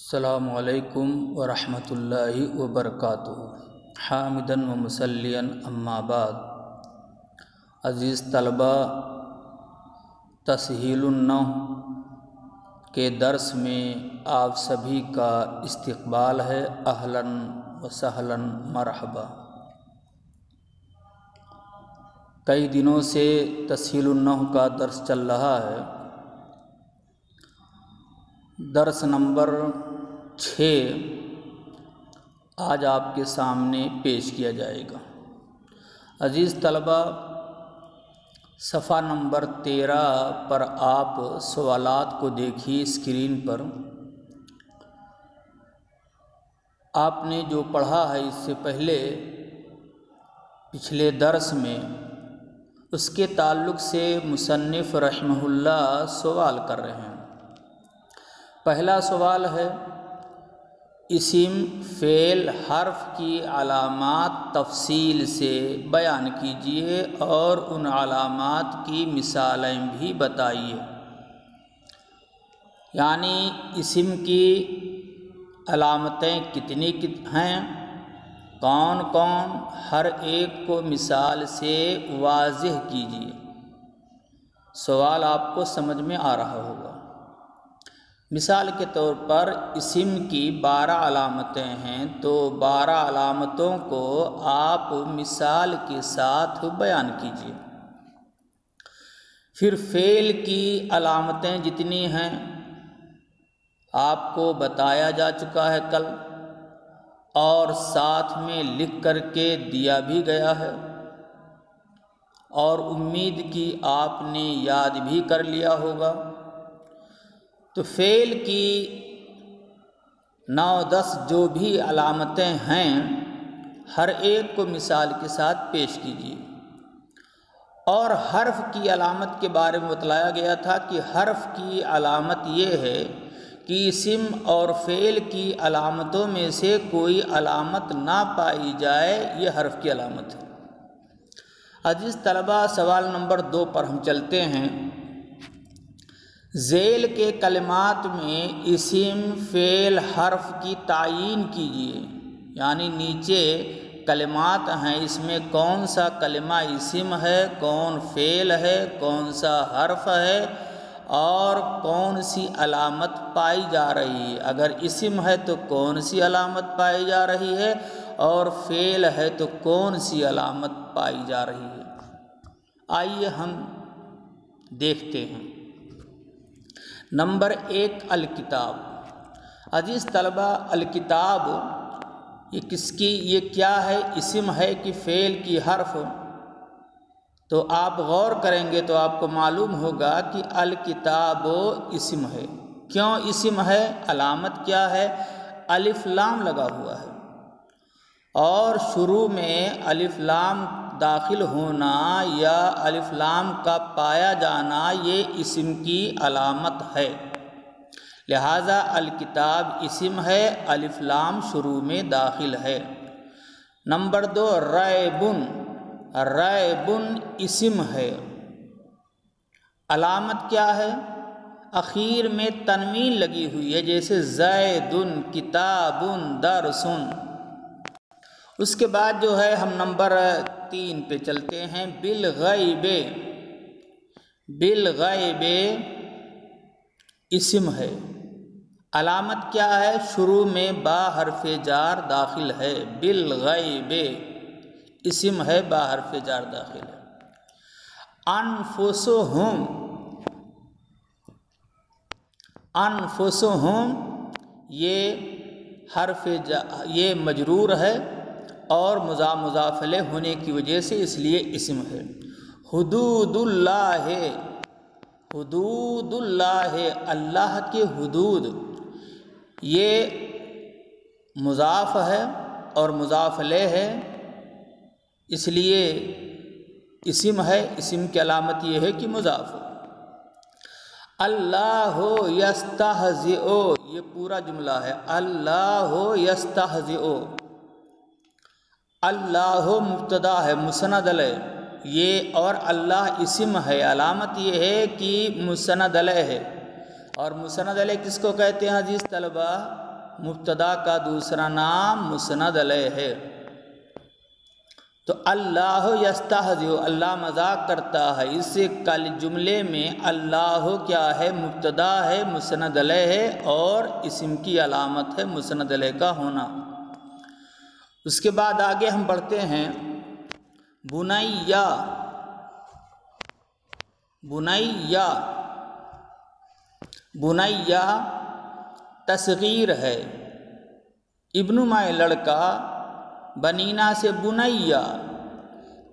السلام علیکم ورحمۃ اللہ وبرکاتہ۔ حامداً و مصلیاً اما بعد۔ عزیز طلبہ، تسہیل النحو کے درس میں آپ سبھی کا استقبال ہے۔ اہلاً و سہلاً مرحبا۔ کئی دنوں سے تسہیل النحو کا درس چل رہا ہے۔ درس نمبر 6 آج آپ کے سامنے پیش کیا جائے گا۔ عزیز طلبہ، صفحہ نمبر 13 پر آپ سوالات کو دیکھیے اسکرین پر۔ آپ نے جو پڑھا ہے اس سے پہلے پچھلے درس میں، اس کے تعلق سے مصنف رحمہ اللہ سوال کر رہے ہیں۔ پہلا سوال ہے، اسم، فعل، حرف کی علامات تفصیل سے بیان کیجیے اور ان علامات کی مثالیں بھی بتائیے۔ یعنی اسم کی علامتیں کتنی ہیں، کون کون، ہر ایک کو مثال سے واضح کیجیے۔ سوال آپ کو سمجھ میں آ رہا ہوگا۔ مثال کے طور پر اسم کی 12 علامتیں ہیں، تو 12 علامتوں کو آپ مثال کے ساتھ بیان کیجیے۔ پھر فعل کی علامتیں جتنی ہیں آپ کو بتایا جا چکا ہے کل، اور ساتھ میں لکھ کر کے دیا بھی گیا ہے، اور امید کی آپ نے یاد بھی کر لیا ہوگا۔ تو فعل کی 9-10 جو بھی علامتیں ہیں، ہر ایک کو مثال کے ساتھ پیش کیجیے۔ اور حرف کی علامت کے بارے میں بتلایا گیا تھا کہ حرف کی علامت یہ ہے کہ اسم اور فعل کی علامتوں میں سے کوئی علامت نہ پائی جائے، یہ حرف کی علامت ہے۔ عزیز طلبہ، سوال نمبر 2 پر ہم چلتے ہیں۔ ذیل کے کلمات میں اسم، فعل، حرف کی تعیین کیجیے۔ یعنی نیچے کلمات ہیں، اس میں کون سا کلمہ اسم ہے، کون فعل ہے، کون سا حرف ہے، اور کون سی علامت پائی جا رہی ہے۔ اگر اسم ہے تو کون سی علامت پائی جا رہی ہے، اور فعل ہے تو کون سی علامت پائی جا رہی ہے۔ آئیے ہم دیکھتے ہیں۔ نمبر 1، الکتاب۔ عزیز طلبہ، الکتاب یہ کیا ہے؟ اسم ہے کہ فعل کی حرف؟ تو آپ غور کریں گے تو آپ کو معلوم ہوگا کہ الکتاب اسم ہے۔ کیوں اسم ہے؟ علامت کیا ہے؟ الف لام لگا ہوا ہے، اور شروع میں الف لام داخل ہونا یا الف لام کا پایا جانا یہ اسم کی علامت ہے۔ لہذا الکتاب اسم ہے، الف لام شروع میں داخل ہے۔ Number 2، ribbon. ریبن اسم ہے، علامت کیا ہے؟ اخیر میں تنوین لگی ہوئی ہے، جیسے زیدن، کتابن، درسن۔ اس کے بعد جو ہے ہم نمبر 3 پہ چلتے ہیں، بالغیب۔ بالغیب اسم ہے، علامت کیا ہے؟ شروع میں با حرف جار داخل ہے۔ بالغیب اسم ہے، با حرف جار داخل ہے۔ انفسہم۔ انفسہم یہ مجرور ہے، اور مضاف الیہ ہونے کی وجہ سے اس لیے اسم ہے۔ حدود اللہ۔ حدود اللہ، اللہ کے حدود، یہ مضاف ہے اور مضاف الیہ ہے، اس لیے اسم ہے۔ اسم کی علامت یہ ہے کہ مضاف ہے۔ اللہ یستہزئ، یہ پورا جملہ ہے، اللہ یستہزئ۔ اللہ مبتدا ہے، مسند الیہ یہ، اور اللہ اسم ہے، علامت یہ ہے کہ مسند الیہ ہے۔ اور مسند علیہ کس کو کہتے ہیں عزیز طلبہ؟ مبتدا کا دوسرا نام مسند علیہ ہے۔ تو اللہ یستہزئ، اللہ مذاق کرتا ہے، اس سے کل جملے میں اللہ کیا ہے؟ مبتدا ہے، مسند علیہ ہے، اور اسم کی علامت ہے مسند علیہ کا ہونا۔ اس کے بعد آگے ہم بڑھتے ہیں، بنیا، بنیا، بنیا تصغیر ہے، ابن مائے لڑکا، بنینا سے بنیا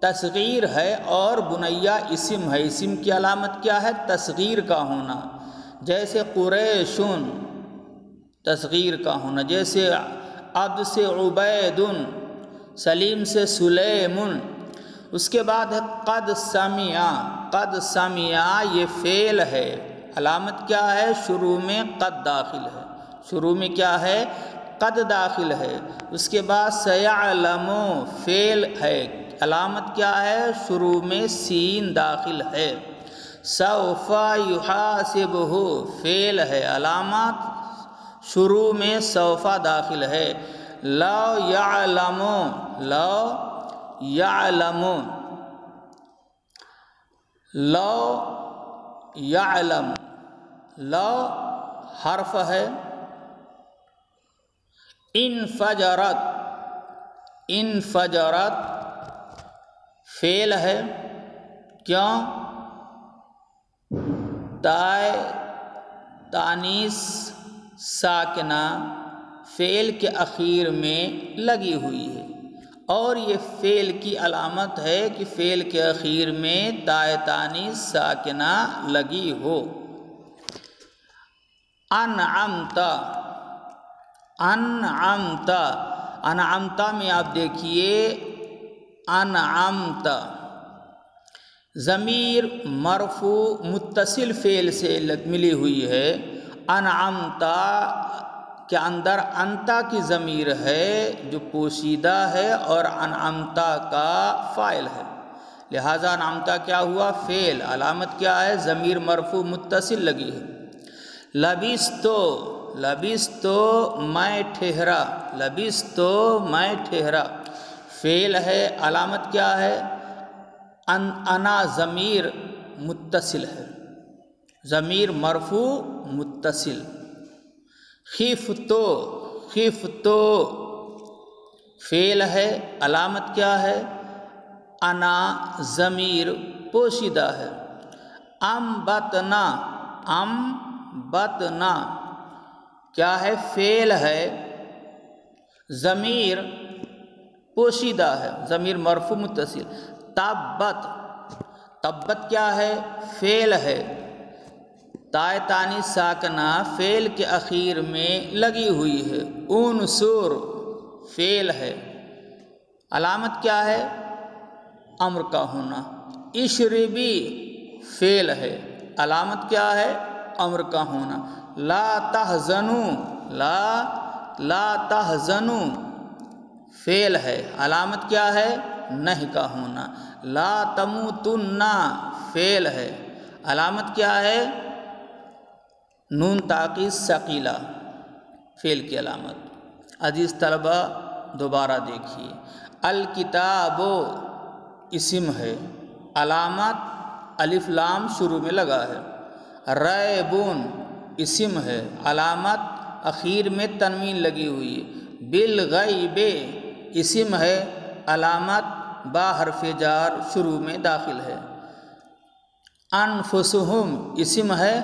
تصغیر ہے، اور بنیا اسم ہے، اسم کی علامت کیا ہے؟ تصغیر کا ہونا۔ جیسے قریشن تصغیر کا ہونا، جیسے عبد سے عبید، سلیم سے سلیم۔ اس کے بعد ہے قد سمع، قد سمع یہ فعل ہے، علامت کیا ہے؟ شروع میں قد داخل ہے، شروع میں کیا ہے؟ قد داخل ہے۔ اس کے بعد سیعلم فعل ہے، علامت کیا ہے؟ شروع میں سین داخل ہے۔ سوف یحاسبہ فعل ہے، علامت شروع میں سوف داخل ہے۔ لو یعلم، لو یعلم، لو یعلم، لو حرف ہے۔ انفجرت، انفجرت فعل ہے، کیوں؟ تائے تانیث ساکنہ فعل کے اخیر میں لگی ہوئی ہے، اور یہ فعل کی علامت ہے کہ فعل کے اخیر میں تائے تانیث ساکنہ لگی ہو۔ انعمت، انعمت، انعمت میں آپ دیکھیے انعمت ضمیر مرفوع متصل فعل سے ملی ہوئی ہے۔ انعمت کے اندر انتا کی ضمیر ہے جو پوشیدہ ہے، اور انعمت کا فاعل ہے، لہذا انعمت کیا ہوا؟ فعل، علامت کیا ہے؟ ضمیر مرفوع متصل لگی ہے۔ لبثتو، لبثتو میں ٹھہرا، لبثتو میں ٹھہرا فعل ہے، علامت کیا ہے؟ انا ضمیر متصل ہے، ضمیر مرفوع متصل۔ خفتو، خفتو فعل ہے، علامت کیا ہے؟ انا ضمیر پوشیدہ ہے۔ انبتنا، انبتنا کیا ہے؟ فعل ہے، ضمیر پوشیدہ ہے، ضمیر مرفوع متصل۔ تبت، تبت کیا ہے؟ فعل ہے، تائے تانیث ساکنہ فعل کے اخیر میں لگی ہوئی ہے۔ انصر فعل ہے، علامت کیا ہے؟ امر کا ہونا۔ اشربی فعل ہے، علامت کیا ہے؟ امر کا ہونا۔ لا تحزنوا، لا تحزنوا فعل ہے، علامت کیا ہے؟ نہیں کا ہونا۔ لا تموتن فعل ہے، علامت کیا ہے؟ نون تاکید ثقیلہ فعل کی علامت۔ عزیز طلبہ دوبارہ دیکھیے، الکتاب اسم ہے، علامت الف لام شروع میں لگا ہے۔ ریبون اسم ہے، علامت اخیر میں تنوین لگی ہوئی ہے۔ بالغیب اسم ہے، علامت با حرف جار شروع میں داخل ہے۔ انفسہم اسم ہے،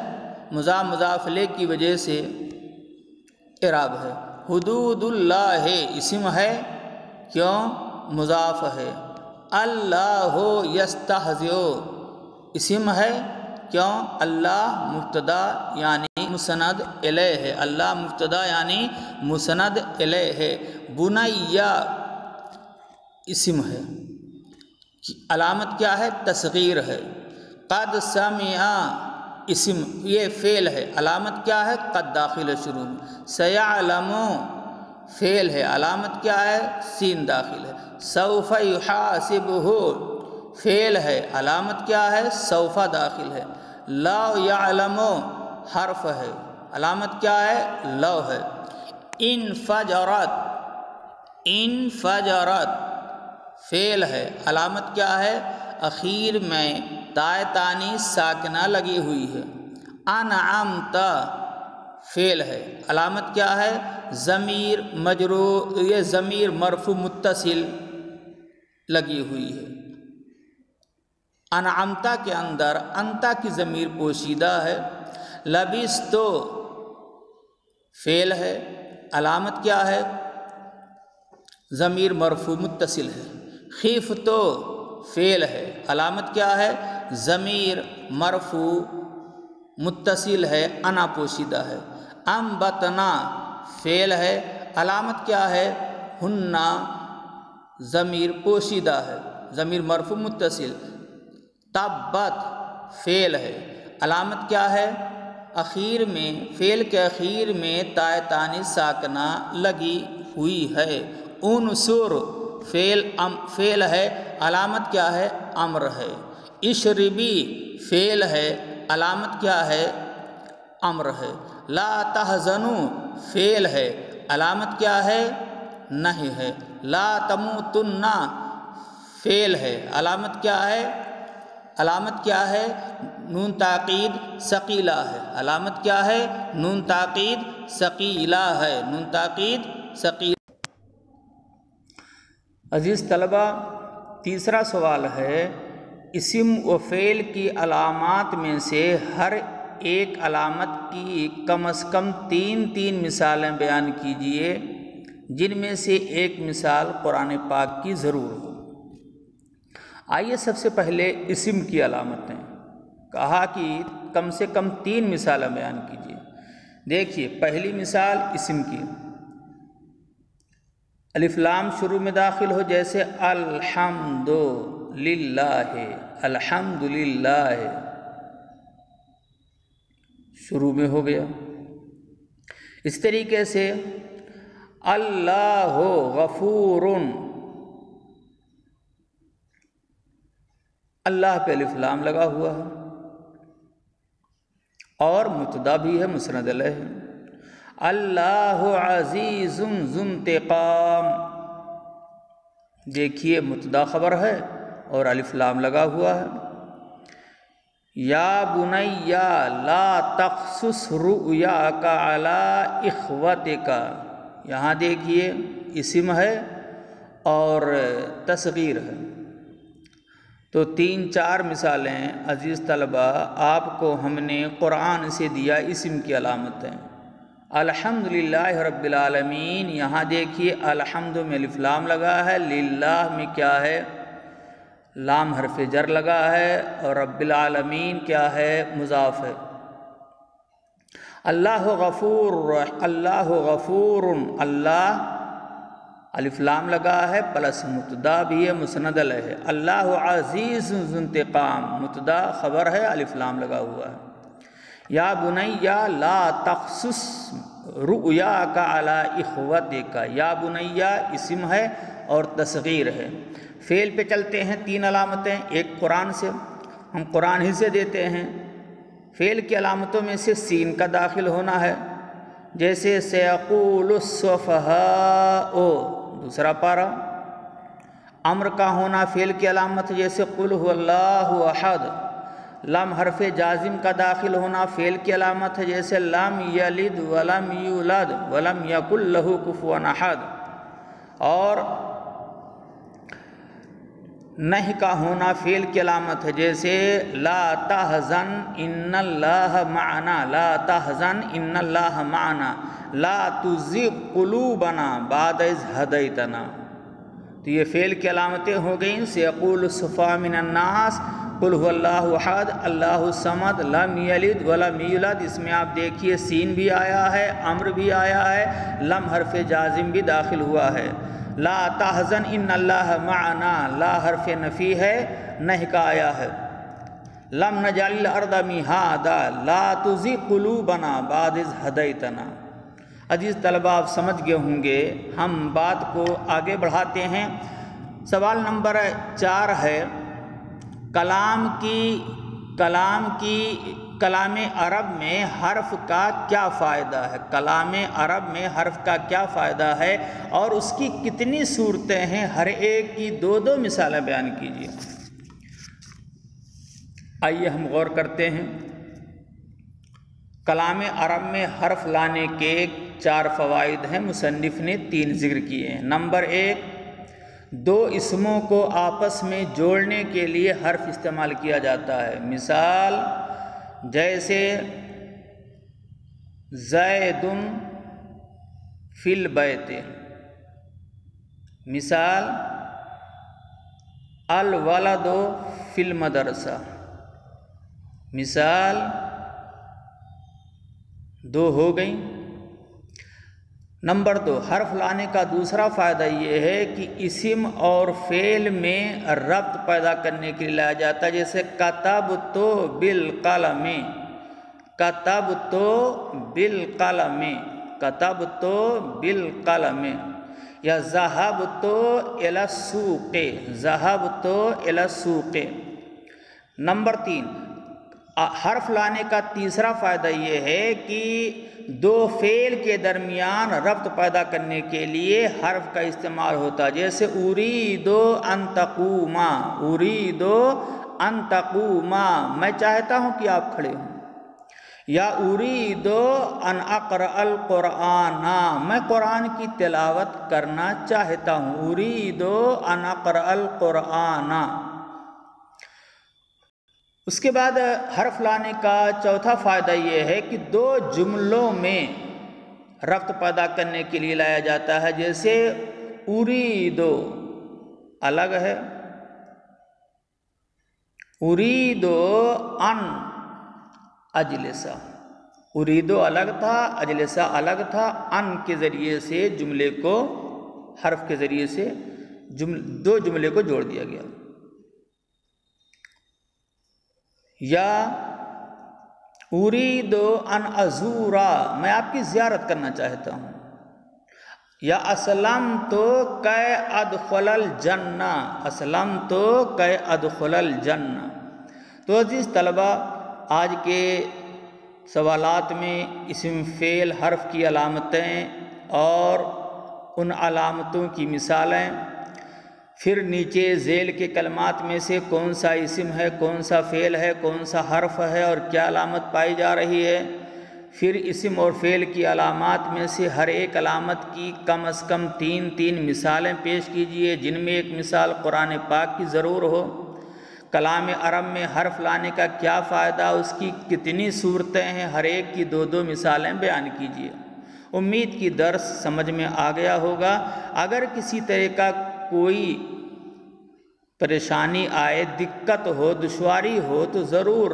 مضاف مضاف الیہ کی وجہ سے اعراب ہے۔ حدود اللہ اسم ہے، کیوں؟ مضاف ہے۔ اللہ یستہزئ اسم ہے، کیوں؟ اللہ مبتدا یعنی مسند الیہ ہے، اللہ مبتدا یعنی مسند الیہ ہے۔ بنیا اسم ہے، علامت کیا ہے؟ تصغیر ہے۔ قد سمع اسم یہ فعل ہے، علامت کیا ہے؟ قد داخل ہے شروع میں۔ سیعلم فعل ہے، علامت کیا ہے؟ سین داخل ہے۔ سوف یحاسبہ فعل ہے، علامت کیا ہے؟ سوف داخل ہے۔ لا یعلم حرف ہے، علامت کیا ہے؟ لو ہے۔ انفجرت، انفجرت فعل ہے، علامت کیا ہے؟ اخیر میں تائے تانیث ساکنہ لگی ہوئی ہے۔ انعمت فعل ہے، علامت کیا ہے؟ ضمیر مجرور، یہ ضمیر مرفوع متصل لگی ہوئی ہے۔ انعمتا کے اندر انتا کی ضمیر پوشیدہ ہے۔ لبستو فعل ہے، علامت کیا ہے؟ ضمیر مرفوع متصل ہے۔ خیفتو فعل ہے، علامت کیا ہے؟ ضمیر مرفوع متصل ہے، انا پوشیدہ ہے۔ انبتنا فعل ہے، علامت کیا ہے؟ ہننا ضمیر پوشیدہ ہے، ضمیر مرفوع متصل۔ تبت فعل ہے، علامت کیا ہے؟ اخیر میں، فعل کے اخیر میں تائے تانیث ساکنہ لگی ہوئی ہے۔ انصر فعل ہے، علامت کیا ہے؟ امر ہے۔ اشربی فعل ہے، علامت کیا ہے؟ امر ہے۔ لا تحزنوا فعل ہے، علامت کیا ہے؟ نہی ہے۔ لا تموتن فعل ہے، علامت کیا ہے؟ علامت کیا ہے؟ نون تاکید ثقیلہ ہے، علامت کیا ہے؟ نون تاکید ثقیلہ ہے، نون تاکید ثقیلہ۔ عزیز طلبہ، تیسرا سوال ہے، اسم و فعل کی علامات میں سے ہر ایک علامت کی کم از کم تین مثالیں بیان کیجیے، جن میں سے ایک مثال قرآن پاک کی ضرور ہو۔ آئیے سب سے پہلے اسم کی علامتیں، کہا کہ کم سے کم 3 مثالیں بیان کیجیے۔ دیکھیے پہلی مثال اسم کی، الف لام شروع میں داخل ہو، جیسے الحمد للہ، الحمد للہ شروع میں ہو گیا۔ اس طریقے سے اللہ غفور، اللہ پہ الف لام لگا ہوا ہے اور مبتدا بھی ہے، مسند علیہ ہے۔ اللہ عزیز ذو انتقام، دیکھیے مبتدا خبر ہے اور الف لام لگا ہوا ہے۔ یا بنی لا تقصص رؤیاک علی اخوتک، یہاں دیکھیے اسم ہے اور تصغیر ہے۔ تو 3-4 مثالیں عزیز طلبہ آپ کو ہم نے قرآن سے دیا اسم کی علامتیں۔ الحمدللہ رب العالمین، یہاں دیکھیے الحمد میں الف لام لگا ہے، للہ میں کیا ہے؟ لام حرف جر لگا ہے، اور رب العالمین کیا ہے؟ مضاف ہے۔ اللہ غفور، اللہ غفور، اللہ الف لام لگا ہے پلس مبتدا بھی ہے، مسند علیہ ہے۔ اللہ عزیز ذو انتقام، مبتدا خبر ہے، الف لام لگا ہوا ہے۔ یا بنی لا تقصص رؤیاک علی اخوتک، یا بنی اسم ہے اور تصغیر ہے۔ فعل پہ چلتے ہیں، 3 علامتیں، ایک قرآن سے، ہم قرآن ہی سے دیتے ہیں۔ فعل کی علامتوں میں سے سین کا داخل ہونا ہے، جیسے سیقول السفہاء، دوسرا پارہ۔ امر کا ہونا فعل کی علامت، جیسے قل هو اللہ احد۔ لم حرف جازم کا داخل ہونا فعل کی علامت ہے، جیسے لم یلد ولم یولد ولم یکن لہ کفوا احد۔ اور نہ کا ہونا فعل کی علامت ہے، جیسے لا تحزن ان اللہ معنا، لا تحزن ان اللہ معنا، لا تزغ قلوبنا بعد اذ ہدیتنا۔ تو یہ فعل کی علامتیں ہو گئیں۔ سیقول السفہاء من الناس، قل هو اللہ احد، اللہ الصمد، لم یلد ولم یولد، اس میں آپ دیکھیے سین بھی آیا ہے، امر بھی آیا ہے، لم حرف جازم بھی داخل ہوا ہے۔ لا تحزن ان اللہ معنا، لا حرف نفی ہے، نہ کا آیا ہے۔ لم نجعل الارض مہادا، لا تزغ قلوبنا بعد اذ ہدیتنا۔ عزیز طلبہ آپ سمجھ گئے ہوں گے، ہم بات کو آگے بڑھاتے ہیں۔ سوال نمبر 4 ہے، کلام عرب میں حرف کا کیا فائدہ ہے، کلام عرب میں حرف کا کیا فائدہ ہے اور اس کی کتنی صورتیں ہیں، ہر ایک کی دو دو مثالیں بیان کیجیے۔ آئیے ہم غور کرتے ہیں۔ کلام عرب میں حرف لانے کے 4 فوائد ہیں، مصنف نے 3 ذکر کیے ہیں۔ نمبر 1، 2 اسموں کو آپس میں جوڑنے کے لیے حرف استعمال کیا جاتا ہے۔ مثال جیسے زید فی البیت، مثال الولد فی المدرسہ، مثال 2 ہو گئیں۔ نمبر 2، حرف لانے کا دوسرا فائدہ یہ ہے کہ اسم اور فعل میں ربط پیدا کرنے کے لیے لایا جاتا ہے، جیسے کتبت بالقلم، کتبت بالقلم، کتبت بالقلم، یا ذهبت الی السوق، ذهبت الی السوق۔ نمبر 3، حرف لانے کا تیسرا فائدہ یہ ہے کہ 2 فعل کے درمیان ربط پیدا کرنے کے لیے حرف کا استعمال ہوتا ہے، جیسے اريد ان تقوم، اريد ان تقوم، میں چاہتا ہوں کہ آپ کھڑے ہوں، یا اريد ان اقرأ القرآن، میں قرآن کی تلاوت کرنا چاہتا ہوں، اريد ان اقرأ القرآن۔ اس کے بعد حرف لانے کا چوتھا فائدہ یہ ہے کہ 2 جملوں میں ربط پیدا کرنے کے لیے لایا جاتا ہے، جیسے اريد الگ ہے، اريد ان اجلس، اريد الگ تھا، اجلس الگ تھا، ان کے ذریعے سے جملے کو، حرف کے ذریعے سے 2 جملے کو جوڑ دیا گیا۔ یا اريد ان ازور، میں آپ کی زیارت کرنا چاہتا ہوں، یا اسلمت کی ادخل الجنہ، اسلمت کی ادخل الجنہ۔ تو عزیز طلبہ، آج کے سوالات میں اسم فعل حرف کی علامتیں اور ان علامتوں کی مثالیں، پھر نیچے ذیل کے کلمات میں سے کون سا اسم ہے، کون سا فعل ہے، کون سا حرف ہے اور کیا علامت پائی جا رہی ہے، پھر اسم اور فعل کی علامات میں سے ہر ایک علامت کی کم از کم 3 مثالیں پیش کیجئے، جن میں ایک مثال قرآن پاک کی ضرور ہو۔ کلام عرب میں حرف لانے کا کیا فائدہ، اس کی کتنی صورتیں ہیں، ہر ایک کی 2 مثالیں بیان کیجئے۔ امید کی درس سمجھ میں آ گیا ہوگا۔ اگر کسی طرح کا کوئی پریشانی آئے، دقت ہو، دشواری ہو، تو ضرور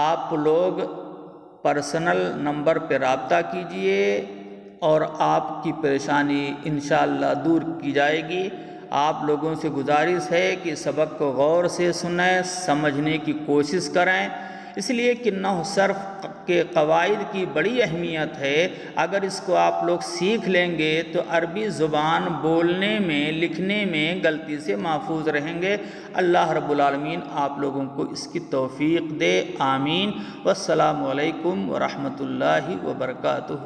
آپ لوگ پرسنل نمبر پہ رابطہ کیجئے اور آپ کی پریشانی انشاءاللہ دور کی جائے گی۔ آپ لوگوں سے گزارش ہے کہ سبق کو غور سے سنیں، سمجھنے کی کوشش کریں، اس لیے کہ نحو صرف کے قواعد کی بڑی اہمیت ہے۔ اگر اس کو آپ لوگ سیکھ لیں گے تو عربی زبان بولنے میں، لکھنے میں غلطی سے محفوظ رہیں گے۔ اللہ رب العالمین آپ لوگوں کو اس کی توفیق دے، آمین۔ والسلام علیکم ورحمۃ اللہ وبرکاتہ۔